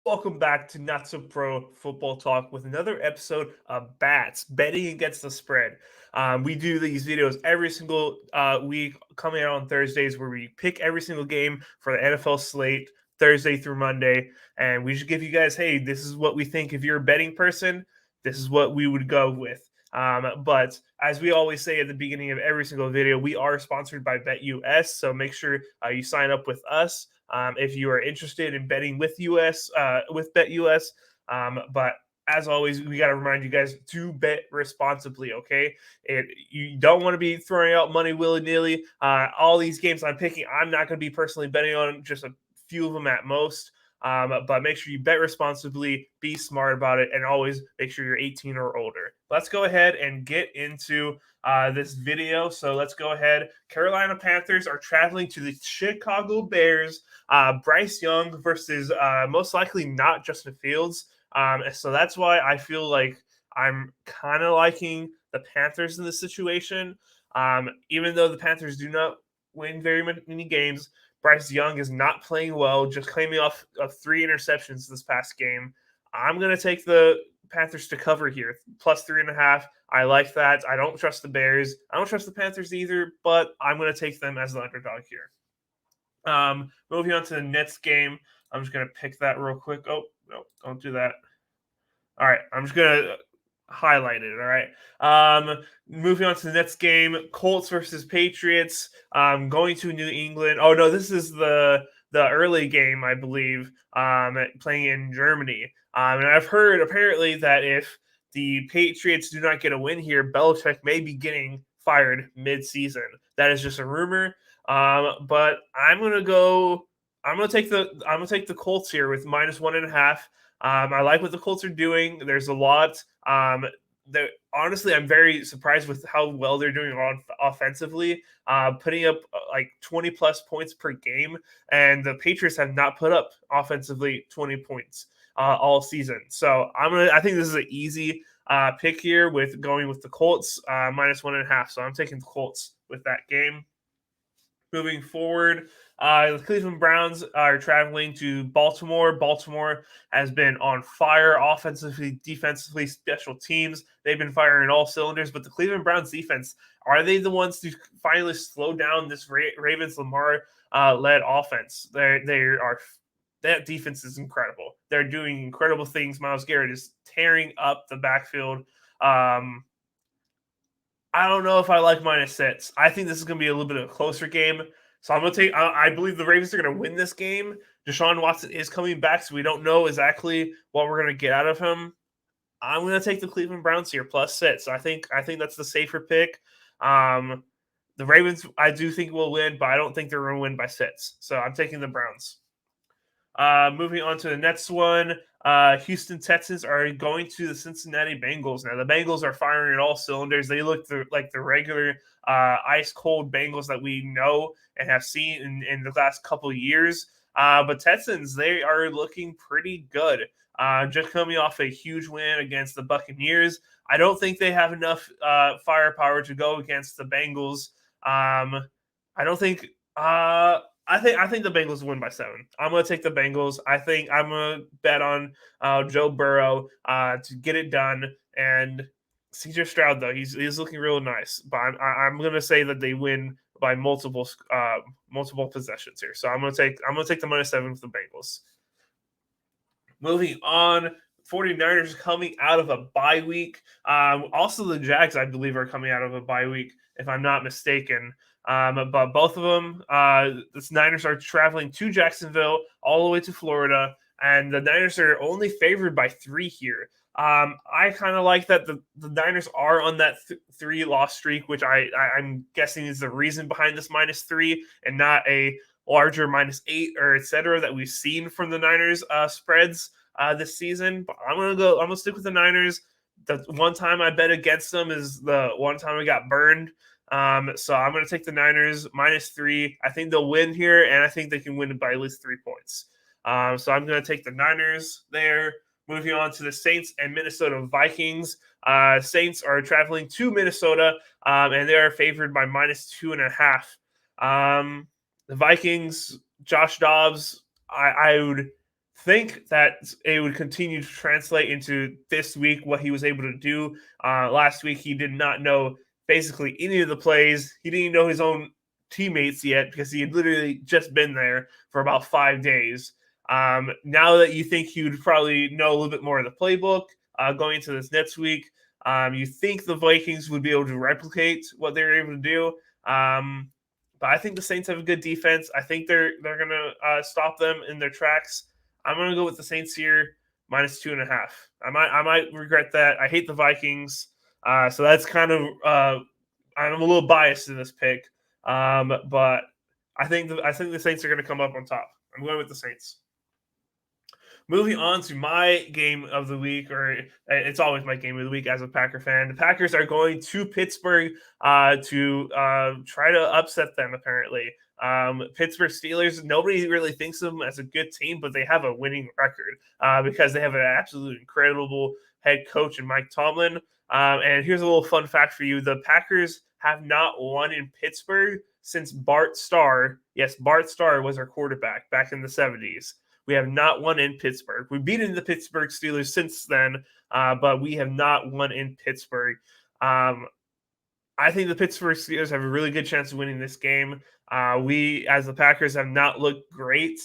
Welcome back to Not So Pro Football Talk with another episode of Bats, betting against the spread. We do these videos every single week, coming out on Thursdays, where we pick every single game for the NFL slate, Thursday through Monday. And we just give you guys, hey, this is what we think. If you're a betting person, this is what we would go with. But as we always say at the beginning of every single video, we are sponsored by BetUS. So make sure you sign up with us if you are interested in betting with BetUS. But as always, we got to remind you guys to bet responsibly. Okay, you don't want to be throwing out money willy nilly. All these games I'm picking, I'm not going to be personally betting on, just a few of them at most. But make sure you bet responsibly, be smart about it, and always make sure you're 18 or older. Let's go ahead and get into this video. So let's go ahead. Carolina Panthers are traveling to the Chicago Bears. Bryce Young versus most likely not Justin Fields. So that's why I feel like I'm kind of liking the Panthers in this situation. Even though the Panthers do not win very many games, Bryce Young is not playing well, just claiming off of 3 interceptions this past game. I'm going to take the Panthers to cover here, plus 3.5. I like that. I don't trust the Bears. I don't trust the Panthers either, but I'm going to take them as the underdog here. Moving on to the Nets game. I'm just going to pick that real quick. Oh, no, don't do that. All right, I'm just going to highlight it. All right. Moving on to the Nets game, Colts versus Patriots. Going to New England. Oh no, this is the early game, I believe. Playing in Germany. And I've heard apparently that if the Patriots do not get a win here, Belichick may be getting fired mid-season. That is just a rumor. But I'm gonna go. I'm gonna take the Colts here with minus 1.5. I like what the Colts are doing. There's a lot. Honestly, I'm very surprised with how well they're doing offensively, putting up like 20 plus points per game. And the Patriots have not put up offensively 20 points all season. So I think this is an easy pick here with going with the Colts minus 1.5. So I'm taking the Colts with that game. Moving forward, the Cleveland Browns are traveling to Baltimore. Baltimore has been on fire offensively, defensively, special teams. They've been firing all cylinders, but the Cleveland Browns defense, are they the ones to finally slow down this Ravens Lamar led offense? That defense is incredible. They're doing incredible things. Myles Garrett is tearing up the backfield. I don't know if I like -6. I think this is going to be a little bit of a closer game. So I'm going to take – I believe the Ravens are going to win this game. Deshaun Watson is coming back, so we don't know exactly what we're going to get out of him. I'm going to take the Cleveland Browns here, +6. I think that's the safer pick. The Ravens, I do think will win, but I don't think they're going to win by 6. So I'm taking the Browns. Moving on to the next one, Houston Texans are going to the Cincinnati Bengals. Now, the Bengals are firing at all cylinders. They look like the regular ice-cold Bengals that we know and have seen in the last couple of years. But Texans, they are looking pretty good. Just coming off a huge win against the Buccaneers. I don't think they have enough firepower to go against the Bengals. I don't think I think the Bengals win by 7. I'm going to take the Bengals. I think I'm going to bet on Joe Burrow to get it done. And CJ Stroud, though, he's looking real nice. But I'm going to say that they win by multiple possessions here. So I'm going to take the -7 for the Bengals. Moving on, 49ers coming out of a bye week. Also, the Jags, I believe, are coming out of a bye week, if I'm not mistaken. But both of them, the Niners are traveling to Jacksonville all the way to Florida, and the Niners are only favored by 3 here. I kind of like that the Niners are on that 3-loss streak, which I'm guessing is the reason behind this -3 and not a larger -8 or etc. that we've seen from the Niners spreads this season. But I'm gonna stick with the Niners. The one time I bet against them is the one time I got burned. So I'm going to take the Niners -3. I think they'll win here, and I think they can win it by at least 3 points. So I'm going to take the Niners there. Moving on to the Saints and Minnesota Vikings. Saints are traveling to Minnesota, and they are favored by -2.5. The Vikings, Josh Dobbs, I would think that it would continue to translate into this week what he was able to do. Last week, he did not know basically any of the plays. He didn't even know his own teammates yet because he had literally just been there for about 5 days. Now that you think he would probably know a little bit more of the playbook going into this next week, you think the Vikings would be able to replicate what they were able to do. But I think the Saints have a good defense. I think they're gonna stop them in their tracks. I'm gonna go with the Saints here -2.5. I might regret that. I hate the Vikings, so that's kind of I'm a little biased in this pick. But I think the Saints are gonna come up on top. I'm going with the Saints. Moving on to my game of the week, or it's always my game of the week as a Packer fan. The Packers are going to Pittsburgh to try to upset them, apparently. Pittsburgh Steelers, nobody really thinks of them as a good team, but they have a winning record because they have an absolute incredible head coach in Mike Tomlin. And here's a little fun fact for you. The Packers have not won in Pittsburgh since Bart Starr. Yes, Bart Starr was our quarterback back in the 70s. We have not won in Pittsburgh. We've beaten the Pittsburgh Steelers since then, but we have not won in Pittsburgh. I think the Pittsburgh Steelers have a really good chance of winning this game. We, as the Packers, have not looked great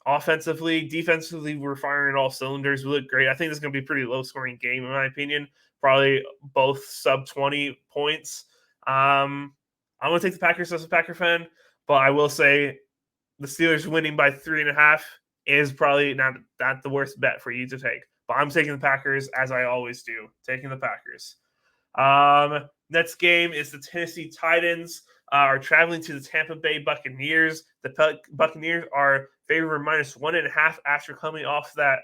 offensively. Defensively, we're firing all cylinders. We look great. I think this is going to be a pretty low-scoring game, in my opinion. Probably both sub-20 points. I'm going to take the Packers as a Packer fan, but I will say the Steelers winning by 3.5 is probably not the worst bet for you to take. But I'm taking the Packers, as I always do, taking the Packers. Next game is the Tennessee Titans are traveling to the Tampa Bay Buccaneers. The Buccaneers are favored -1.5 after coming off that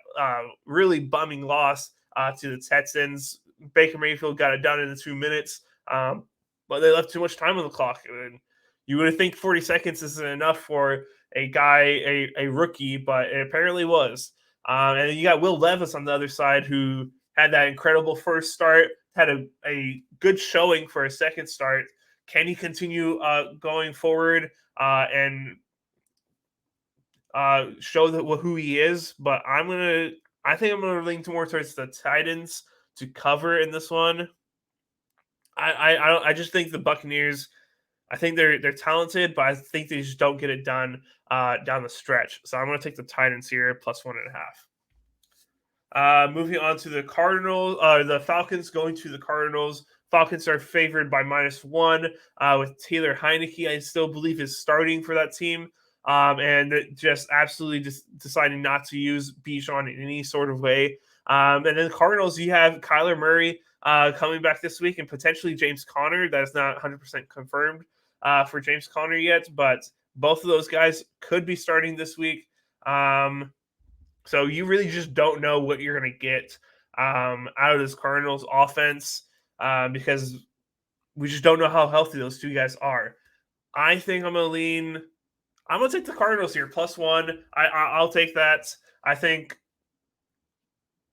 really bumming loss to the Texans. Baker Mayfield got it done in 2 minutes, but they left too much time on the clock. And you would think 40 seconds isn't enough for a guy, a rookie, but it apparently was. And then you got Will Levis on the other side, who had that incredible first start, had a good showing for a second start. Can he continue going forward and show who he is? But I think I'm gonna lean more towards the Titans to cover in this one. I just think the Buccaneers. I think they're talented, but I think they just don't get it done down the stretch. So I'm going to take the Titans here +1.5. Moving on to the Cardinals, the Falcons going to the Cardinals. Falcons are favored by -1 with Taylor Heineke. I still believe is starting for that team, and just absolutely just deciding not to use Bijan in any sort of way. And then the Cardinals, you have Kyler Murray coming back this week, and potentially James Conner. That's not 100% confirmed for James Conner yet, but both of those guys could be starting this week. So you really just don't know what you're going to get out of this Cardinals offense because we just don't know how healthy those two guys are. I think I'm going to take the Cardinals here +1. I'll take that.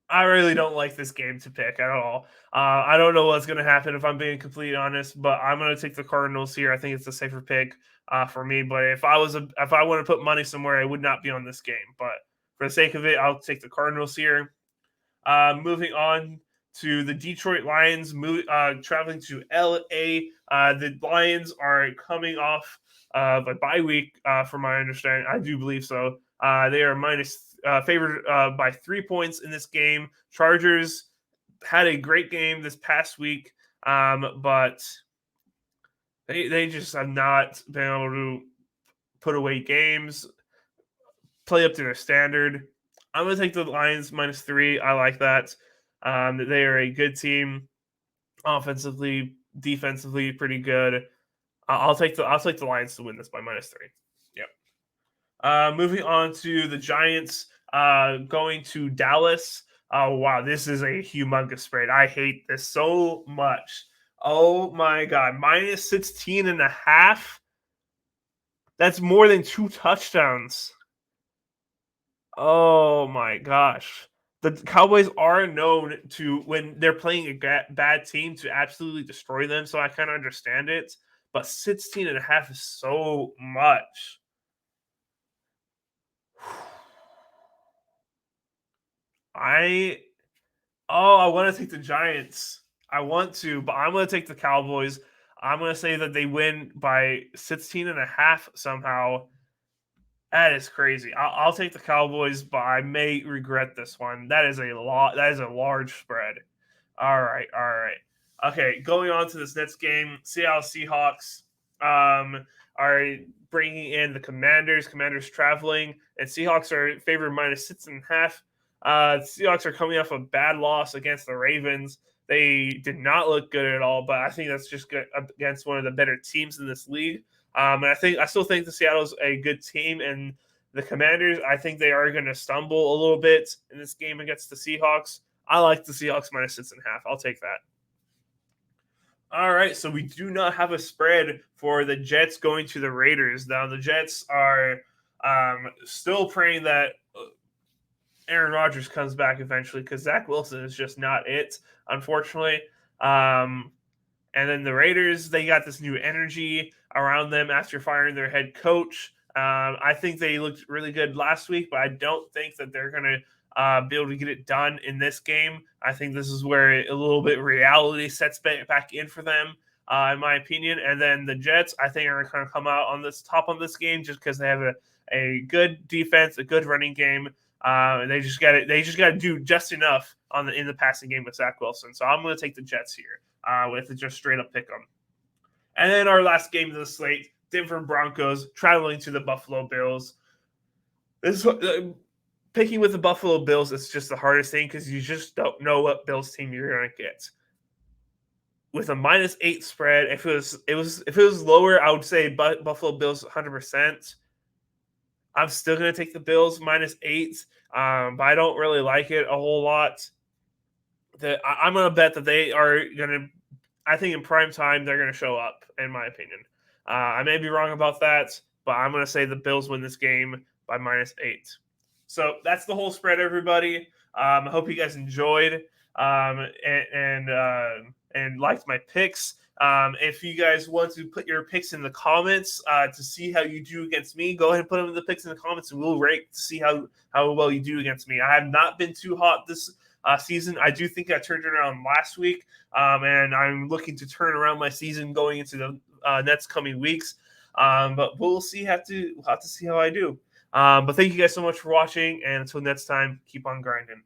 I really don't like this game to pick at all. I don't know what's going to happen if I'm being completely honest, but I'm going to take the Cardinals here. I think it's a safer pick for me. But if I want to put money somewhere, it would not be on this game. But for the sake of it, I'll take the Cardinals here. Moving on to the Detroit Lions, traveling to LA. The Lions are coming off a bye week, from my understanding. I do believe so. They are favored by 3 points in this game. Chargers had a great game this past week, but they just have not been able to put away games, play up to their standard. I'm going to take the Lions -3. I like that. They are a good team, offensively, defensively, pretty good. I'll take the Lions to win this by -3. Yep. Moving on to the Giants going to Dallas. Oh, wow. This is a humongous spread. I hate this so much. Oh, my God. -16.5. That's more than 2 touchdowns. Oh, my gosh. The Cowboys are known to, when they're playing a bad team, to absolutely destroy them. So I kind of understand it. But 16.5 is so much. I I want to take the Giants. I want to, but I'm going to take the Cowboys. I'm going to say that they win by 16 and a half somehow. That is crazy. I'll take the Cowboys, but I may regret this one. That is a lot. That is a large spread. All right, all right. Okay, going on to this next game, Seattle Seahawks are bringing in the Commanders. Commanders traveling, and Seahawks are favored minus 6.5. Seahawks are coming off a bad loss against the Ravens. They did not look good at all, but I think that's just good against one of the better teams in this league. And I still think the Seattle's a good team, and the Commanders, I think they are going to stumble a little bit in this game against the Seahawks. I like the Seahawks minus 6.5. I'll take that. All right, so we do not have a spread for the Jets going to the Raiders. Now the Jets are still praying that Aaron Rodgers comes back eventually because Zach Wilson is just not it, unfortunately. And then the Raiders, they got this new energy around them after firing their head coach. I think they looked really good last week, but I don't think that they're going to be able to get it done in this game. I think this is where a little bit reality sets back in for them, in my opinion. And then the Jets, I think, are going to come out on this top on this game just because they have a good defense, a good running game. And they just got to do just enough in the passing game with Zach Wilson. So I'm going to take the Jets here with just straight up pick them. And then our last game of the slate, Denver Broncos traveling to the Buffalo Bills. This is picking with the Buffalo Bills. It's just the hardest thing because you just don't know what Bills team you're going to get. With a -8 spread, if it was lower, I would say Buffalo Bills 100%. I'm still going to take the Bills -8, but I don't really like it a whole lot. I'm going to bet that they are going to, I think in prime time, they're going to show up, in my opinion. I may be wrong about that, but I'm going to say the Bills win this game by -8. So that's the whole spread, everybody. I hope you guys enjoyed and liked my picks. If you guys want to put your picks in the comments to see how you do against me, go ahead and put them in the picks in the comments, and we'll rate to see how well you do against me. I have not been too hot this season. I do think I turned it around last week, and I'm looking to turn around my season going into the next coming weeks. But we'll see. Have to see how I do. But thank you guys so much for watching, and until next time, keep on grinding.